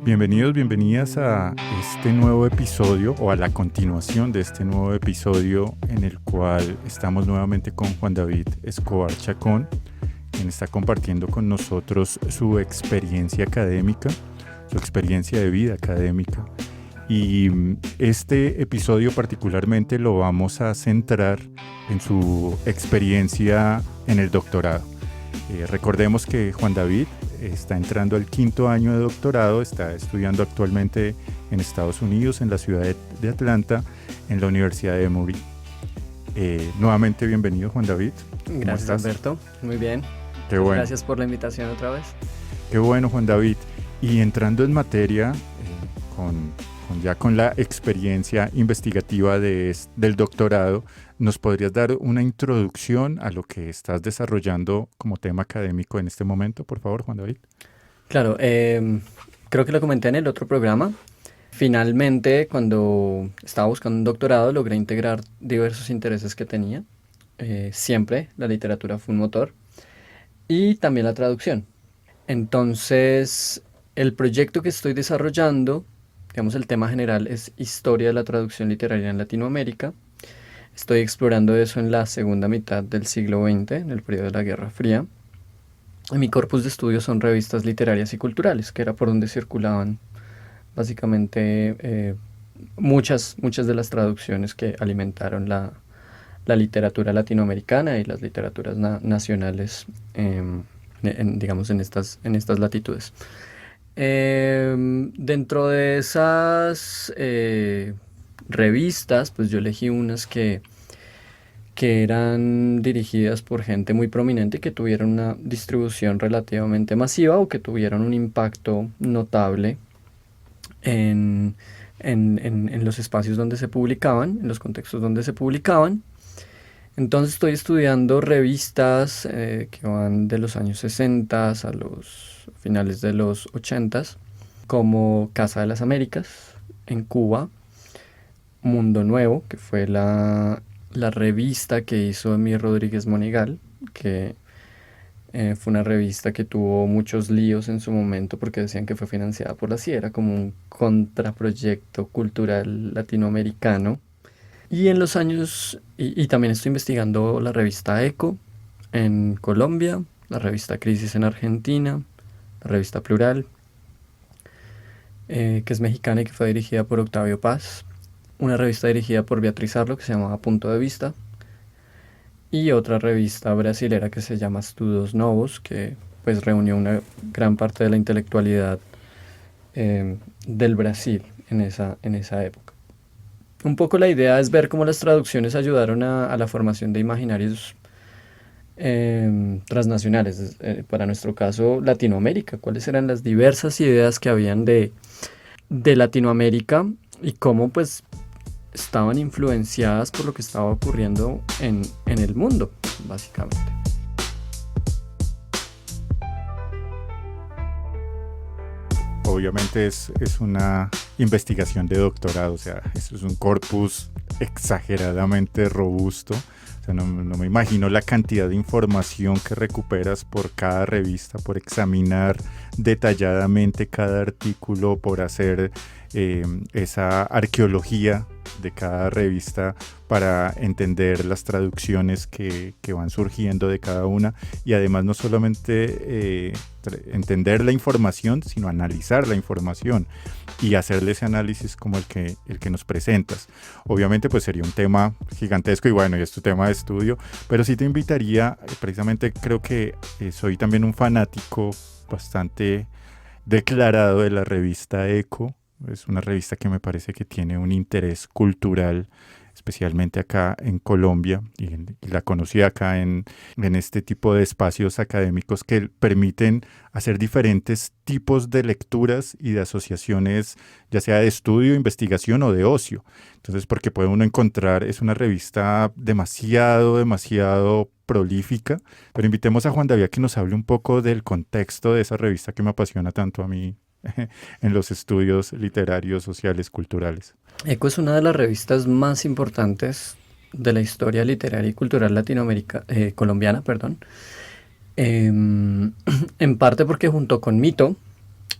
Bienvenidos, bienvenidas a este nuevo episodio o a la continuación de este nuevo episodio en el cual estamos nuevamente con Juan David Escobar Chacón, quien está compartiendo con nosotros su experiencia académica, su experiencia de vida académica. Y este episodio particularmente lo vamos a centrar en su experiencia en el doctorado. Recordemos que Juan David está entrando al 5º año de doctorado, está estudiando actualmente en Estados Unidos, en la ciudad de Atlanta, en la Universidad de Emory. Nuevamente bienvenido, Juan David. Gracias, Alberto. Muy bien. Qué bueno. Gracias por la invitación otra vez. Qué bueno, Juan David. Y entrando en materia, con la experiencia investigativa del doctorado, ¿nos podrías dar una introducción a lo que estás desarrollando como tema académico en este momento, por favor, Juan David? Claro, creo que lo comenté en el otro programa. Finalmente, cuando estaba buscando un doctorado, logré integrar diversos intereses que tenía. Siempre la literatura fue un motor y también la traducción. Entonces, el proyecto que estoy desarrollando, digamos, el tema general es Historia de la traducción literaria en Latinoamérica. Estoy explorando eso en la segunda mitad del siglo XX, en el periodo de la Guerra Fría. Y mi corpus de estudios son revistas literarias y culturales, que era por donde circulaban básicamente muchas de las traducciones que alimentaron la literatura latinoamericana y las literaturas nacionales, digamos, en estas latitudes. Dentro de esas revistas, pues yo elegí unas que eran dirigidas por gente muy prominente y que tuvieron una distribución relativamente masiva o que tuvieron un impacto notable en los espacios donde se publicaban, en los contextos donde se publicaban. Entonces estoy estudiando revistas que van de los años 60 a los finales de los 80, como Casa de las Américas en Cuba, Mundo Nuevo, que fue la revista que hizo Emir Rodríguez Monegal, que fue una revista que tuvo muchos líos en su momento porque decían que fue financiada por la CIA, era como un contraproyecto cultural latinoamericano. Y en los años, y también estoy investigando la revista Eco en Colombia, la revista Crisis en Argentina, la revista Plural, que es mexicana y que fue dirigida por Octavio Paz, una revista dirigida por Beatriz Arlo que se llamaba Punto de Vista, y otra revista brasilera que se llama Estudos Novos, que pues reunió una gran parte de la intelectualidad del Brasil en esa época. Un poco la idea es ver cómo las traducciones ayudaron a la formación de imaginarios transnacionales, para nuestro caso Latinoamérica, cuáles eran las diversas ideas que habían de Latinoamérica y cómo pues estaban influenciadas por lo que estaba ocurriendo en el mundo, básicamente. Obviamente es una investigación de doctorado, o sea, eso es un corpus exageradamente robusto. O sea, no me imagino la cantidad de información que recuperas por cada revista, por examinar detalladamente cada artículo, por hacer esa arqueología de cada revista para entender las traducciones que van surgiendo de cada una, y además no solamente entender la información, sino analizar la información y hacerle ese análisis como el que nos presentas. Obviamente pues sería un tema gigantesco y bueno, y es tu tema de estudio, pero sí te invitaría, precisamente creo que soy también un fanático bastante declarado de la revista Eco. Es una revista que me parece que tiene un interés cultural, especialmente acá en Colombia, y la conocí acá en este tipo de espacios académicos que permiten hacer diferentes tipos de lecturas y de asociaciones, ya sea de estudio, investigación o de ocio. Entonces, porque puede uno encontrar, es una revista demasiado prolífica, pero invitemos a Juan David a que nos hable un poco del contexto de esa revista que me apasiona tanto a mí en los estudios literarios, sociales, culturales. Eco es una de las revistas más importantes de la historia literaria y cultural colombiana, perdón. En parte porque junto con Mito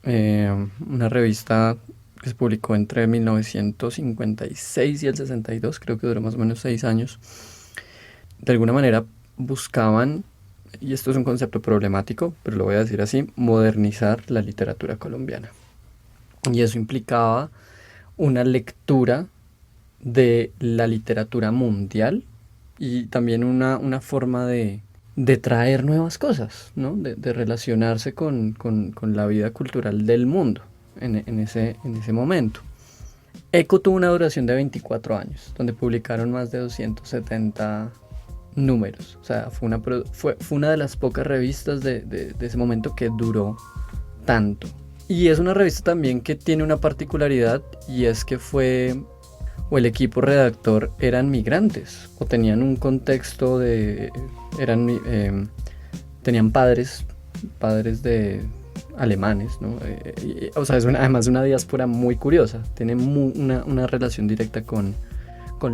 una revista que se publicó entre 1956 y el 62, creo que duró más o menos 6 años. De alguna manera buscaban, y esto es un concepto problemático, pero lo voy a decir así, modernizar la literatura colombiana. Y eso implicaba una lectura de la literatura mundial y también una forma de traer nuevas cosas, ¿no? De relacionarse con la vida cultural del mundo en ese momento. ECO tuvo una duración de 24 años, donde publicaron más de 270 números. O sea, fue una de las pocas revistas de ese momento que duró tanto. Y es una revista también que tiene una particularidad, y es que o el equipo redactor eran migrantes, o tenían un contexto tenían padres de alemanes, ¿no? O sea, es además una diáspora muy curiosa, tiene una relación directa con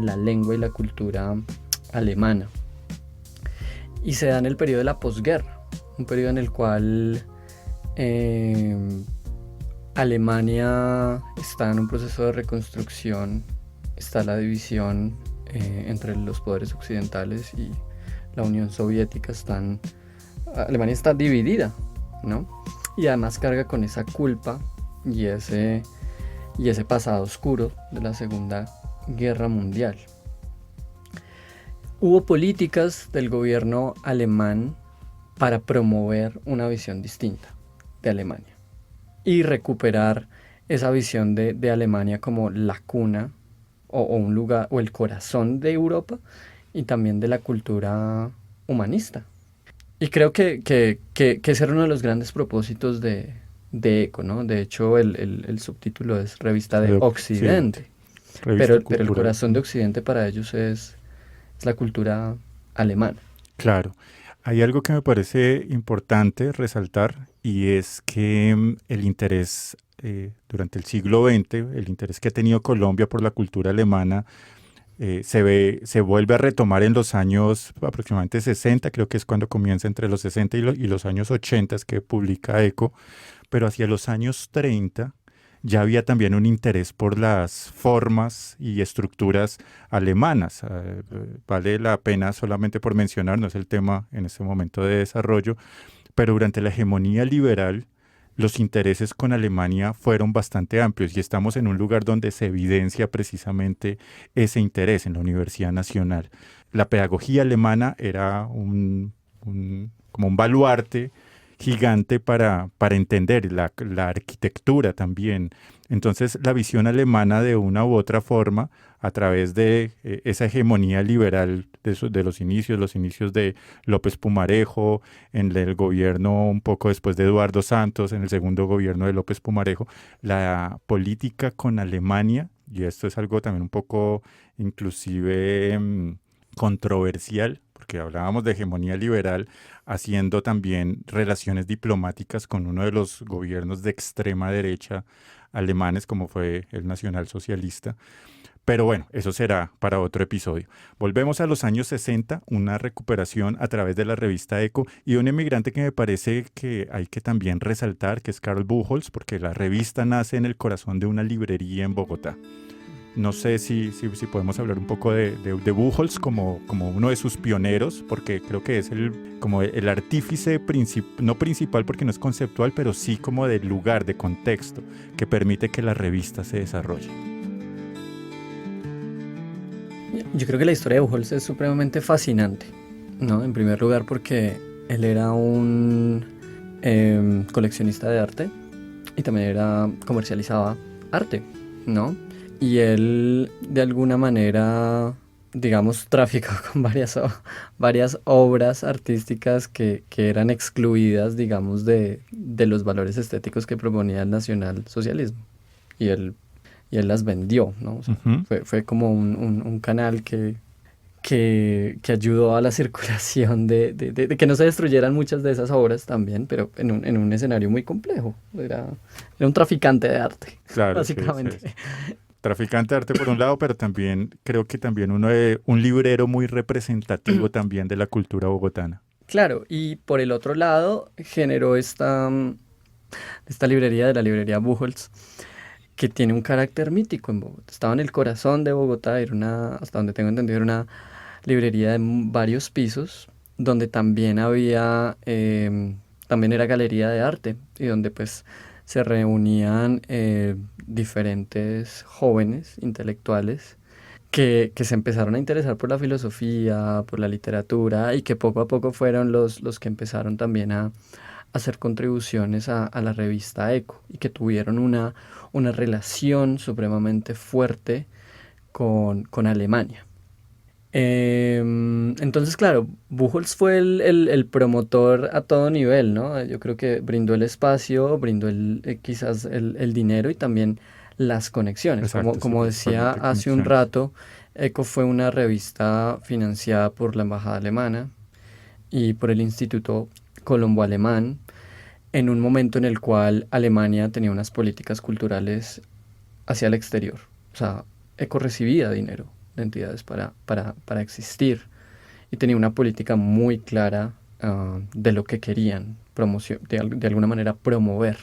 la lengua y la cultura alemana. Y se da en el periodo de la posguerra, un periodo en el cual Alemania está en un proceso de reconstrucción, está la división entre los poderes occidentales y la Unión Soviética. Alemania está dividida, ¿no? Y además carga con esa culpa y ese pasado oscuro de la Segunda Guerra Mundial. Hubo políticas del gobierno alemán para promover una visión distinta de Alemania y recuperar esa visión de Alemania como la cuna o un lugar o el corazón de Europa y también de la cultura humanista. Y creo que ese era uno de los grandes propósitos de ECO, ¿no? De hecho, el subtítulo es Revista de Occidente. Sí. Pero el corazón de Occidente para ellos es la cultura alemana. Claro. Hay algo que me parece importante resaltar, y es que el interés durante el siglo XX, el interés que ha tenido Colombia por la cultura alemana, se vuelve a retomar en los años aproximadamente 60, creo que es cuando comienza entre los 60 y los años 80 que publica ECO, pero hacia los años 30 ya había también un interés por las formas y estructuras alemanas. Vale la pena solamente por mencionar, no es el tema en este momento de desarrollo, pero durante la hegemonía liberal, los intereses con Alemania fueron bastante amplios y estamos en un lugar donde se evidencia precisamente ese interés en la Universidad Nacional. La pedagogía alemana era como un baluarte gigante para entender la arquitectura también. Entonces, la visión alemana de una u otra forma, a través de esa hegemonía liberal de los inicios de López Pumarejo, en el gobierno un poco después de Eduardo Santos, en el segundo gobierno de López Pumarejo, la política con Alemania, y esto es algo también un poco inclusive controversial, porque hablábamos de hegemonía liberal, haciendo también relaciones diplomáticas con uno de los gobiernos de extrema derecha alemanes, como fue el nacionalsocialista. Pero bueno, eso será para otro episodio. Volvemos a los años 60, una recuperación a través de la revista ECO y un emigrante que me parece que hay que también resaltar, que es Karl Buchholz, porque la revista nace en el corazón de una librería en Bogotá. No sé si podemos hablar un poco de Buchholz como uno de sus pioneros, porque creo que es como el artífice no principal porque no es conceptual, pero sí como del lugar, de contexto, que permite que la revista se desarrolle. Yo creo que la historia de Buchholz es supremamente fascinante, ¿no? En primer lugar porque él era un coleccionista de arte y también comercializaba arte, ¿no? Y él, de alguna manera, digamos, traficó con varias obras artísticas que eran excluidas, digamos, de los valores estéticos que proponía el nacionalsocialismo. Y él las vendió, ¿no? O sea, fue como un canal que ayudó a la circulación de que no se destruyeran muchas de esas obras también, pero en un escenario muy complejo. Era un traficante de arte, claro, básicamente. Sí. Traficante de arte por un lado, pero también creo que también un librero muy representativo también de la cultura bogotana. Claro, y por el otro lado generó esta esta librería, de la librería Buchholz, que tiene un carácter mítico en Bogotá. Estaba en el corazón de Bogotá, era una, hasta donde tengo entendido, era una librería de varios pisos, donde también había, también era galería de arte, y donde pues se reunían diferentes jóvenes intelectuales que se empezaron a interesar por la filosofía, por la literatura, y que poco a poco fueron los que empezaron también a hacer contribuciones a la revista Eco, y que tuvieron una relación supremamente fuerte con Alemania. Entonces, claro, Buchholz fue el promotor a todo nivel, ¿no? Yo creo que brindó el espacio, brindó quizás el dinero y también las conexiones. Exacto, sí, Como decía principalmente hace un conexiones. rato, ECO fue una revista financiada por la Embajada Alemana y por el Instituto Colombo-Alemán, en un momento en el cual Alemania tenía unas políticas culturales hacia el exterior. O sea, ECO recibía dinero de entidades para existir, y tenía una política muy clara de lo que querían de alguna manera promover,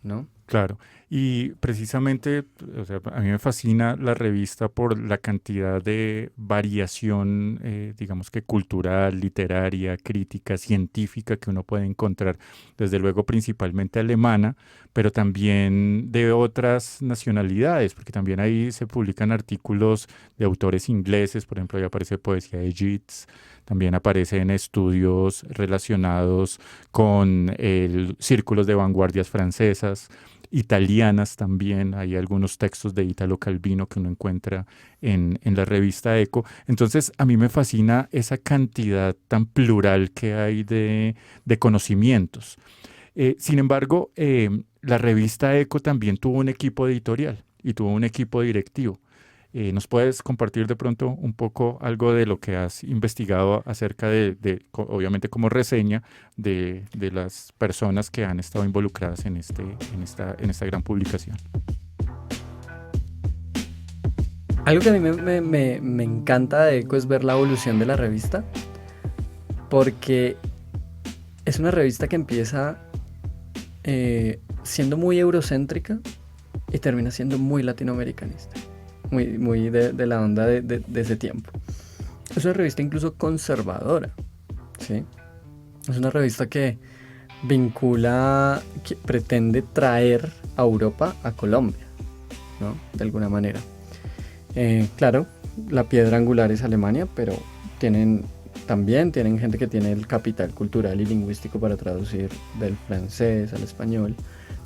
¿no? Claro, y precisamente, o sea, a mí me fascina la revista por la cantidad de variación, digamos que cultural, literaria, crítica, científica que uno puede encontrar, desde luego principalmente alemana, pero también de otras nacionalidades, porque también ahí se publican artículos de autores ingleses, por ejemplo, ahí aparece poesía de Yeats, también aparecen estudios relacionados con círculos de vanguardias francesas, italianas también, hay algunos textos de Italo Calvino que uno encuentra en la revista Eco. Entonces, a mí me fascina esa cantidad tan plural que hay de conocimientos. Sin embargo, la revista Eco también tuvo un equipo editorial y tuvo un equipo directivo. ¿Nos puedes compartir de pronto un poco algo de lo que has investigado acerca obviamente como reseña, de las personas que han estado involucradas en esta gran publicación? Algo que a mí me encanta de ECO es ver la evolución de la revista, porque es una revista que empieza siendo muy eurocéntrica y termina siendo muy latinoamericanista, muy de la onda de ese tiempo. Es una revista incluso conservadora, ¿sí? Es una revista que que pretende traer a Europa a Colombia, ¿no? De alguna manera. Claro, la piedra angular es Alemania, pero también tienen gente que tiene el capital cultural y lingüístico para traducir del francés al español,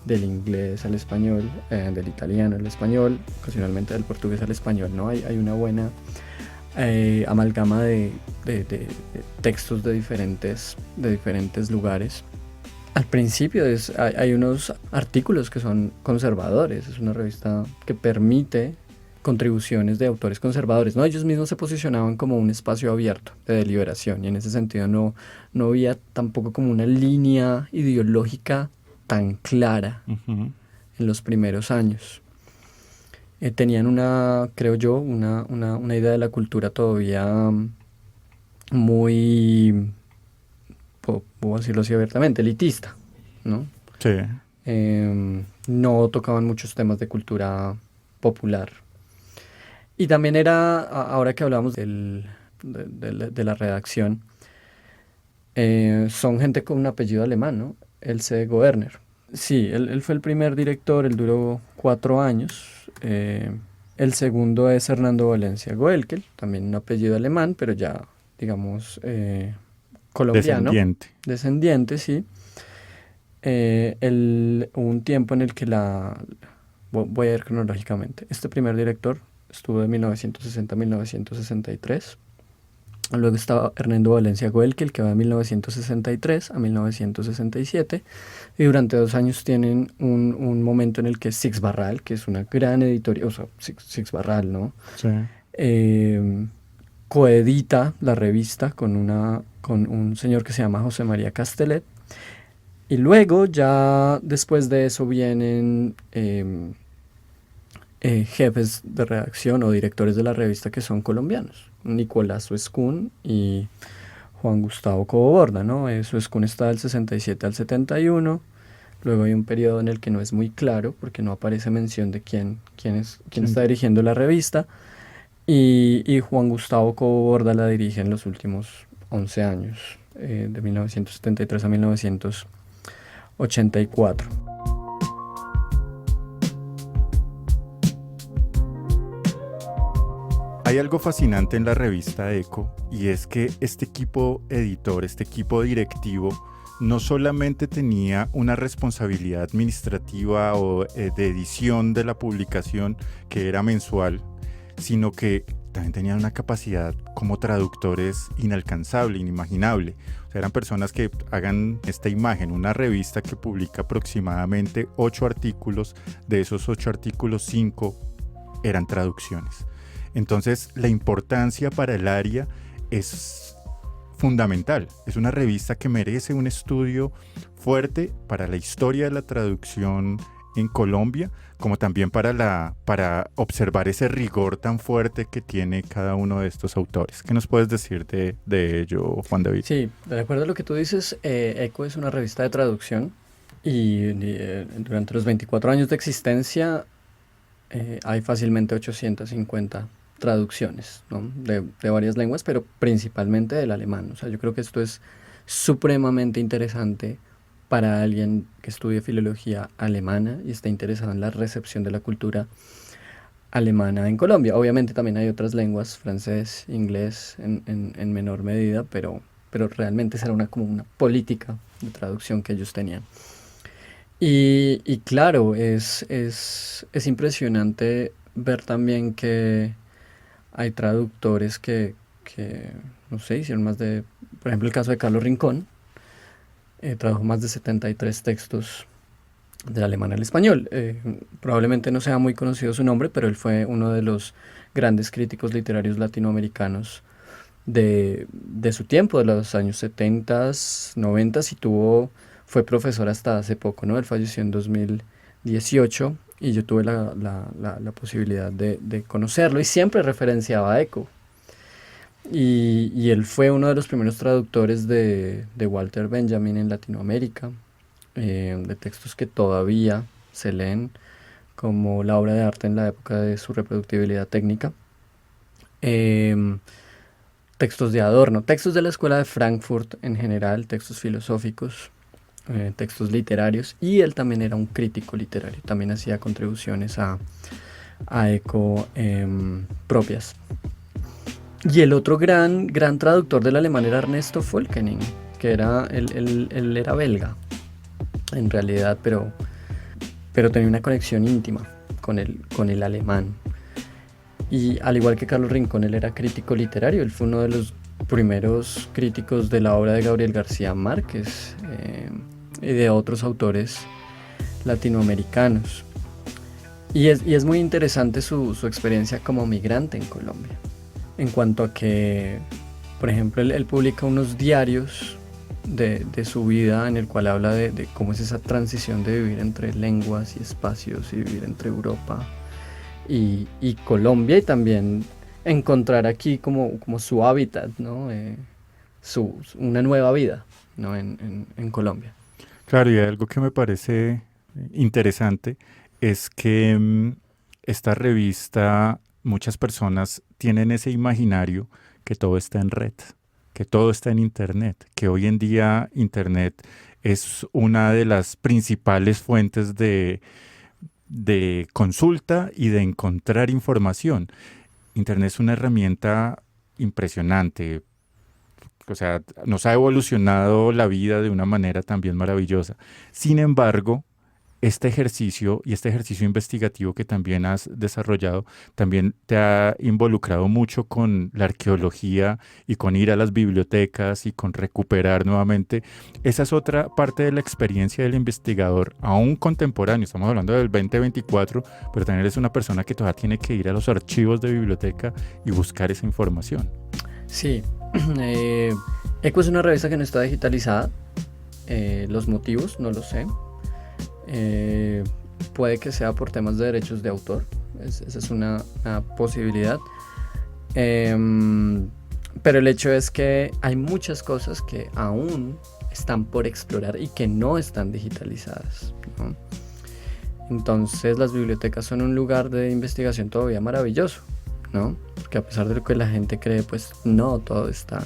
del inglés al español, del italiano al español, ocasionalmente del portugués al español, ¿no? Hay una buena amalgama de textos de diferentes lugares. Al principio hay unos artículos que son conservadores, es una revista que permite contribuciones de autores conservadores, ¿no? Ellos mismos se posicionaban como un espacio abierto de deliberación, y en ese sentido no había tampoco como una línea ideológica tan clara Ujú. en los primeros años. Tenían creo yo, una idea de la cultura todavía muy, puedo decirlo así abiertamente, elitista, ¿no? Sí, No tocaban muchos temas de cultura popular. Y también ahora que hablamos de la redacción, son gente con un apellido alemán, ¿no? Else Goerner. Sí, él fue el primer director, él duró 4 años. El segundo es Hernando Valencia Goelkel, también un apellido alemán, pero ya, digamos, colombiano, descendiente. descendiente, sí. Hubo un tiempo en el que voy a ir cronológicamente. Este primer director estuvo de 1960 a 1963. Luego estaba Hernando Valencia Goelkel, que va de 1963 a 1967. Y durante 2 años tienen un momento en el que Six Barral, que es una gran editorial, o sea, Six Barral, ¿no? Sí. Coedita la revista con un señor que se llama José María Castellet. Y luego, ya después de eso, vienen jefes de redacción o directores de la revista que son colombianos, Nicolás Suescún y Juan Gustavo Cobo Borda, ¿no? Suescún está del 67 al 71, Luego hay un periodo en el que no es muy claro porque no aparece mención de quién está dirigiendo la revista. Y Juan Gustavo Cobo Borda la dirige en los últimos 11 años, de 1973 a 1984. Hay algo fascinante en la revista Eco y es que este equipo editor, este equipo directivo, no solamente tenía una responsabilidad administrativa o de edición de la publicación que era mensual, sino que también tenían una capacidad como traductores inalcanzable, inimaginable. O sea, eran personas que hagan esta imagen, una revista que publica aproximadamente 8 artículos, de esos 8 artículos 5 eran traducciones. Entonces, la importancia para el área es fundamental. Es una revista que merece un estudio fuerte para la historia de la traducción en Colombia, como también para observar ese rigor tan fuerte que tiene cada uno de estos autores. ¿Qué nos puedes decir de ello, Juan David? Sí, de acuerdo a lo que tú dices, ECO es una revista de traducción y durante los 24 años de existencia hay fácilmente 850 traducciones, ¿no? de varias lenguas, pero principalmente del alemán. O sea, yo creo que esto es supremamente interesante para alguien que estudie filología alemana y está interesado en la recepción de la cultura alemana en Colombia. Obviamente también hay otras lenguas, francés, inglés en menor medida, pero realmente esa era como una política de traducción que ellos tenían. Y claro, es impresionante ver también que hay traductores que, no sé, hicieron por ejemplo, el caso de Carlos Rincón, tradujo más de 73 textos del alemán al español. Probablemente no sea muy conocido su nombre, pero él fue uno de los grandes críticos literarios latinoamericanos de su tiempo, de los años 70, 90, y fue profesor hasta hace poco, ¿no? Él falleció en 2018 y yo tuve la posibilidad de conocerlo y siempre referenciaba a Eco. Y él fue uno de los primeros traductores de Walter Benjamin en Latinoamérica, de textos que todavía se leen como la obra de arte en la época de su reproductibilidad técnica. Textos de Adorno, textos de la Escuela de Frankfurt en general, textos filosóficos, textos literarios, y él también era un crítico literario, también hacía contribuciones a Eco propias. Y el otro gran traductor del alemán era Ernesto Völkening, que él era belga, en realidad, pero tenía una conexión íntima con el alemán. Y al igual que Carlos Rincón, él era crítico literario, él fue uno de los primeros críticos de la obra de Gabriel García Márquez y de otros autores latinoamericanos. Y es muy interesante su experiencia como migrante en Colombia, en cuanto a que, por ejemplo, él publica unos diarios de su vida en el cual habla de cómo es esa transición de vivir entre lenguas y espacios y vivir entre Europa y Colombia, y también encontrar aquí como su hábitat, ¿no? Una nueva vida, ¿no? en Colombia. Claro, y algo que me parece interesante es que esta revista, muchas personas tienen ese imaginario que todo está en red, que todo está en Internet, que hoy en día Internet es una de las principales fuentes de consulta y de encontrar información. Internet es una herramienta impresionante. O sea, nos ha evolucionado la vida de una manera también maravillosa. Sin embargo, este ejercicio investigativo que también has desarrollado, también te ha involucrado mucho con la arqueología y con ir a las bibliotecas y con recuperar nuevamente. Esa es otra parte de la experiencia del investigador, aún contemporáneo. Estamos hablando del 2024, pero también eres una persona que todavía tiene que ir a los archivos de biblioteca y buscar esa información. Sí, ECO es una revista que no está digitalizada. Los motivos no lo sé. Puede que sea por temas de derechos de autor, esa es una posibilidad, pero el hecho es que hay muchas cosas que aún están por explorar y que no están digitalizadas, ¿no? Entonces las bibliotecas son un lugar de investigación todavía maravilloso, ¿no? Porque a pesar de lo que la gente cree, pues no todo está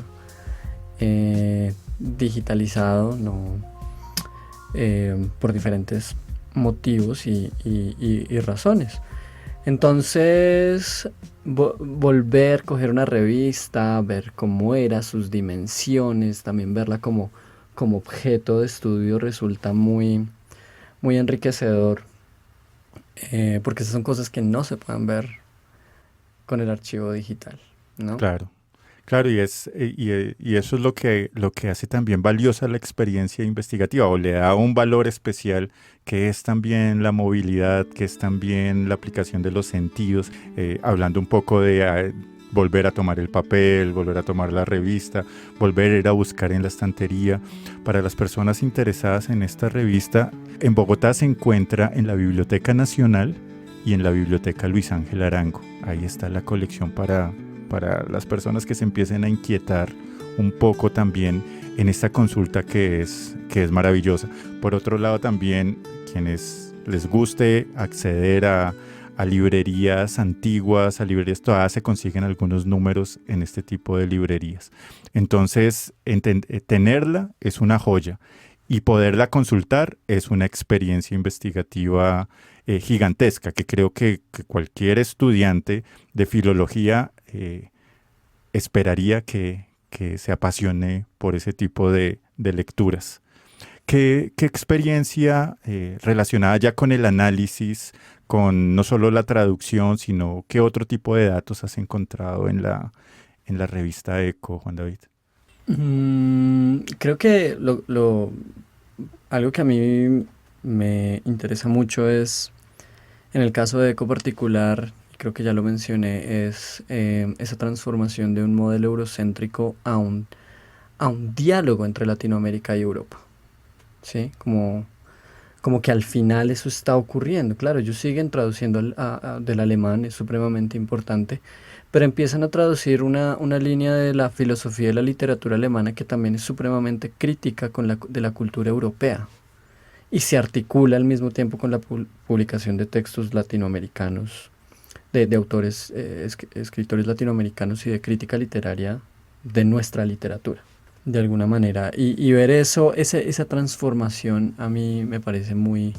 digitalizado, no, por diferentes motivos y razones. Entonces, volver, coger una revista, ver cómo era, sus dimensiones, también verla como objeto de estudio resulta muy, muy enriquecedor, porque esas son cosas que no se pueden ver con el archivo digital, ¿no? Claro. Claro, y eso es lo que hace también valiosa la experiencia investigativa o le da un valor especial que es también la movilidad, que es también la aplicación de los sentidos, hablando un poco de volver a tomar el papel, volver a tomar la revista, volver a ir a buscar en la estantería. Para las personas interesadas en esta revista, en Bogotá se encuentra en la Biblioteca Nacional y en la Biblioteca Luis Ángel Arango. Ahí está la colección para las personas que se empiecen a inquietar un poco también en esta consulta que es maravillosa. Por otro lado también, quienes les guste acceder a librerías antiguas, a librerías, todavía se consiguen algunos números en este tipo de librerías. Entonces, tenerla es una joya y poderla consultar es una experiencia investigativa gigantesca, que creo que cualquier estudiante de filología esperaría que se apasione por ese tipo de lecturas. ¿Qué experiencia relacionada ya con el análisis, con no solo la traducción, sino qué otro tipo de datos has encontrado en la revista ECO, Juan David? Creo que algo que a mí me interesa mucho es, en el caso de ECO particular, creo que ya lo mencioné, es esa transformación de un modelo eurocéntrico a un diálogo entre Latinoamérica y Europa, ¿sí? Como que al final eso está ocurriendo. Claro, ellos siguen traduciendo del alemán, es supremamente importante, pero empiezan a traducir una línea de la filosofía y la literatura alemana que también es supremamente crítica de la cultura europea y se articula al mismo tiempo con la publicación de textos latinoamericanos, de autores, escritores latinoamericanos y de crítica literaria de nuestra literatura, de alguna manera. Y ver esa transformación a mí me parece muy,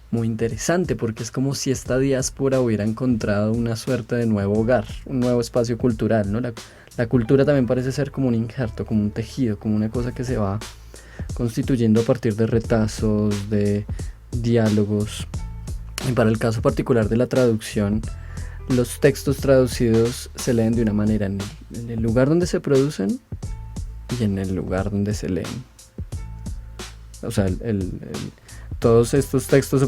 muy interesante, porque es como si esta diáspora hubiera encontrado una suerte de nuevo hogar, un nuevo espacio cultural, ¿no? La cultura también parece ser como un injerto, como un tejido, como una cosa que se va constituyendo a partir de retazos, de diálogos. Y para el caso particular de la traducción, los textos traducidos se leen de una manera en el lugar donde se producen y en el lugar donde se leen. O sea, todos estos textos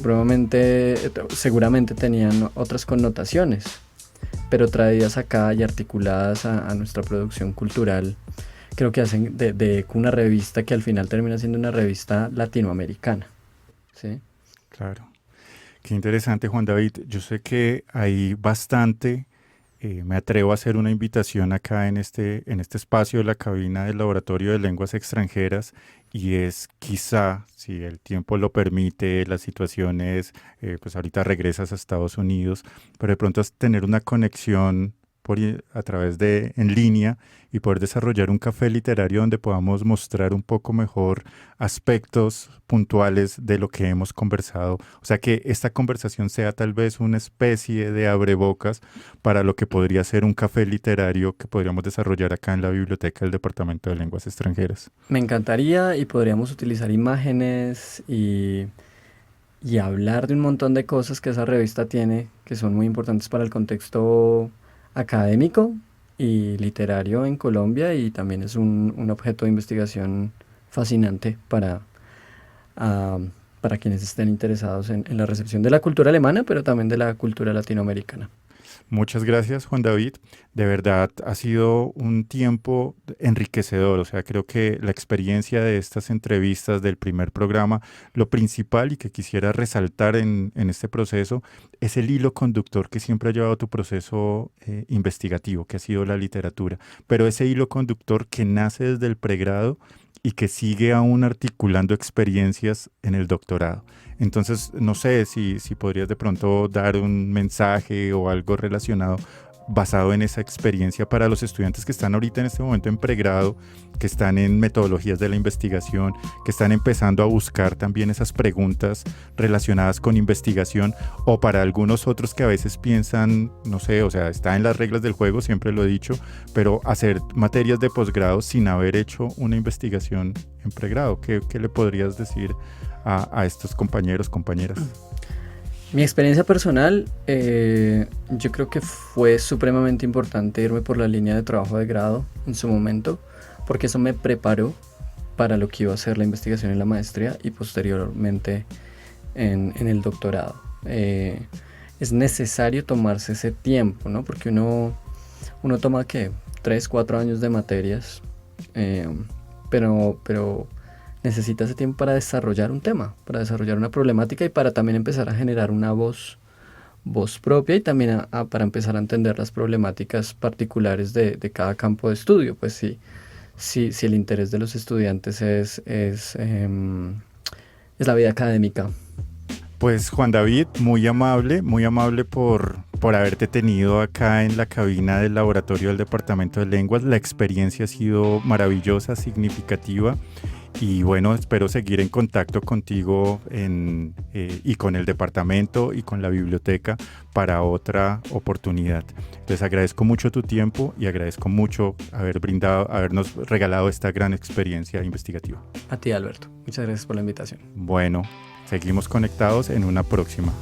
seguramente tenían otras connotaciones, pero traídas acá y articuladas a nuestra producción cultural, creo que hacen de una revista que al final termina siendo una revista latinoamericana, ¿sí? Claro. Qué interesante, Juan David. Yo sé que hay bastante. Me atrevo a hacer una invitación acá en este espacio de la cabina del Laboratorio de Lenguas Extranjeras, y es quizá, si el tiempo lo permite, las situaciones, pues ahorita regresas a Estados Unidos, pero de pronto tener una conexión a través de en línea y poder desarrollar un café literario donde podamos mostrar un poco mejor aspectos puntuales de lo que hemos conversado. O sea, que esta conversación sea tal vez una especie de abrebocas para lo que podría ser un café literario que podríamos desarrollar acá en la biblioteca del Departamento de Lenguas Extranjeras. Me encantaría, y podríamos utilizar imágenes y hablar de un montón de cosas que esa revista tiene, que son muy importantes para el contexto académico y literario en Colombia, y también es un objeto de investigación fascinante para quienes estén interesados en la recepción de la cultura alemana, pero también de la cultura latinoamericana. Muchas gracias, Juan David. De verdad ha sido un tiempo enriquecedor. O sea, creo que la experiencia de estas entrevistas del primer programa, lo principal y que quisiera resaltar en este proceso es el hilo conductor que siempre ha llevado tu proceso investigativo, que ha sido la literatura. Pero ese hilo conductor que nace desde el pregrado y que sigue aún articulando experiencias en el doctorado. Entonces, no sé si podrías de pronto dar un mensaje o algo relacionado basado en esa experiencia para los estudiantes que están ahorita en este momento en pregrado, que están en metodologías de la investigación, que están empezando a buscar también esas preguntas relacionadas con investigación, o para algunos otros que a veces piensan, no sé, o sea, está en las reglas del juego, siempre lo he dicho, pero hacer materias de posgrado sin haber hecho una investigación en pregrado. ¿Qué le podrías decir a estos compañeros, compañeras? Mi experiencia personal, yo creo que fue supremamente importante irme por la línea de trabajo de grado en su momento, porque eso me preparó para lo que iba a ser la investigación en la maestría y posteriormente en el doctorado. Es necesario tomarse ese tiempo, ¿no? Porque uno toma, ¿qué? 3, 4 años de materias, pero necesita ese tiempo para desarrollar un tema, para desarrollar una problemática y para también empezar a generar una voz propia y también para empezar a entender las problemáticas particulares de cada campo de estudio. Pues si el interés de los estudiantes es la vida académica. Pues Juan David, muy amable por haberte tenido acá en la cabina del laboratorio del Departamento de Lenguas. La experiencia ha sido maravillosa, significativa. Y bueno, espero seguir en contacto contigo y con el departamento y con la biblioteca para otra oportunidad. Entonces agradezco mucho tu tiempo y agradezco mucho habernos regalado esta gran experiencia investigativa. A ti, Alberto. Muchas gracias por la invitación. Bueno, seguimos conectados en una próxima.